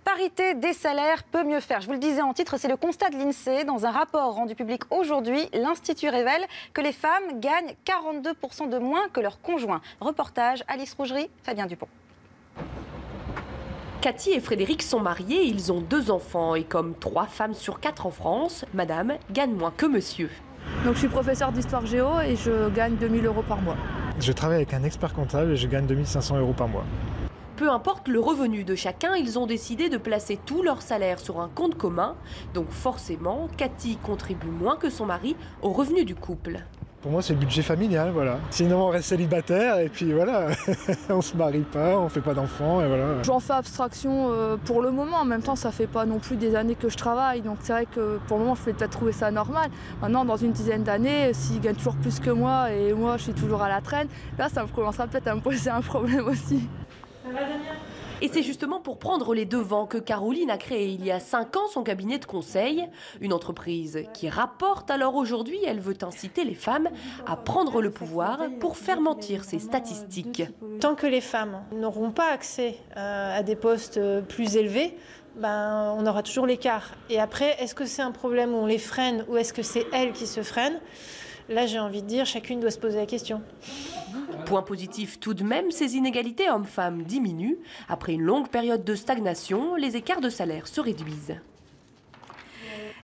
parité des salaires peut mieux faire. Je vous le disais en titre, c'est le constat de l'INSEE. Dans un rapport rendu public aujourd'hui, l'Institut révèle que les femmes gagnent 42% de moins que leurs conjoints. Reportage Alice Rougerie, Fabien Dupont. Cathy et Frédéric sont mariés, ils ont 2 enfants et comme 3 femmes sur 4 en France, madame gagne moins que monsieur. Donc je suis professeur d'histoire géo et je gagne 2 000 € par mois. Je travaille avec un expert comptable et je gagne 2 500 € par mois. Peu importe le revenu de chacun, ils ont décidé de placer tout leur salaire sur un compte commun. Donc forcément, Cathy contribue moins que son mari au revenu du couple. Pour moi, c'est le budget familial, voilà. Sinon, on reste célibataire et puis voilà, on se marie pas, on fait pas d'enfants et voilà. J'en fais abstraction pour le moment. En même temps, ça fait pas non plus des années que je travaille. Donc c'est vrai que pour le moment, je peux peut-être trouver ça normal. Maintenant, dans une dizaine d'années, s'il gagne toujours plus que moi et moi, je suis toujours à la traîne, là, ça commencera peut-être à me poser un problème aussi. Et c'est justement pour prendre les devants que Caroline a créé il y a 5 ans son cabinet de conseil, une entreprise qui rapporte. Alors aujourd'hui, elle veut inciter les femmes à prendre le pouvoir pour faire mentir ces statistiques. Tant que les femmes n'auront pas accès à des postes plus élevés, on aura toujours l'écart. Et après, est-ce que c'est un problème où on les freine ou est-ce que c'est elles qui se freinent? Là, j'ai envie de dire, chacune doit se poser la question. Point positif tout de même, ces inégalités hommes-femmes diminuent. Après une longue période de stagnation, les écarts de salaire se réduisent.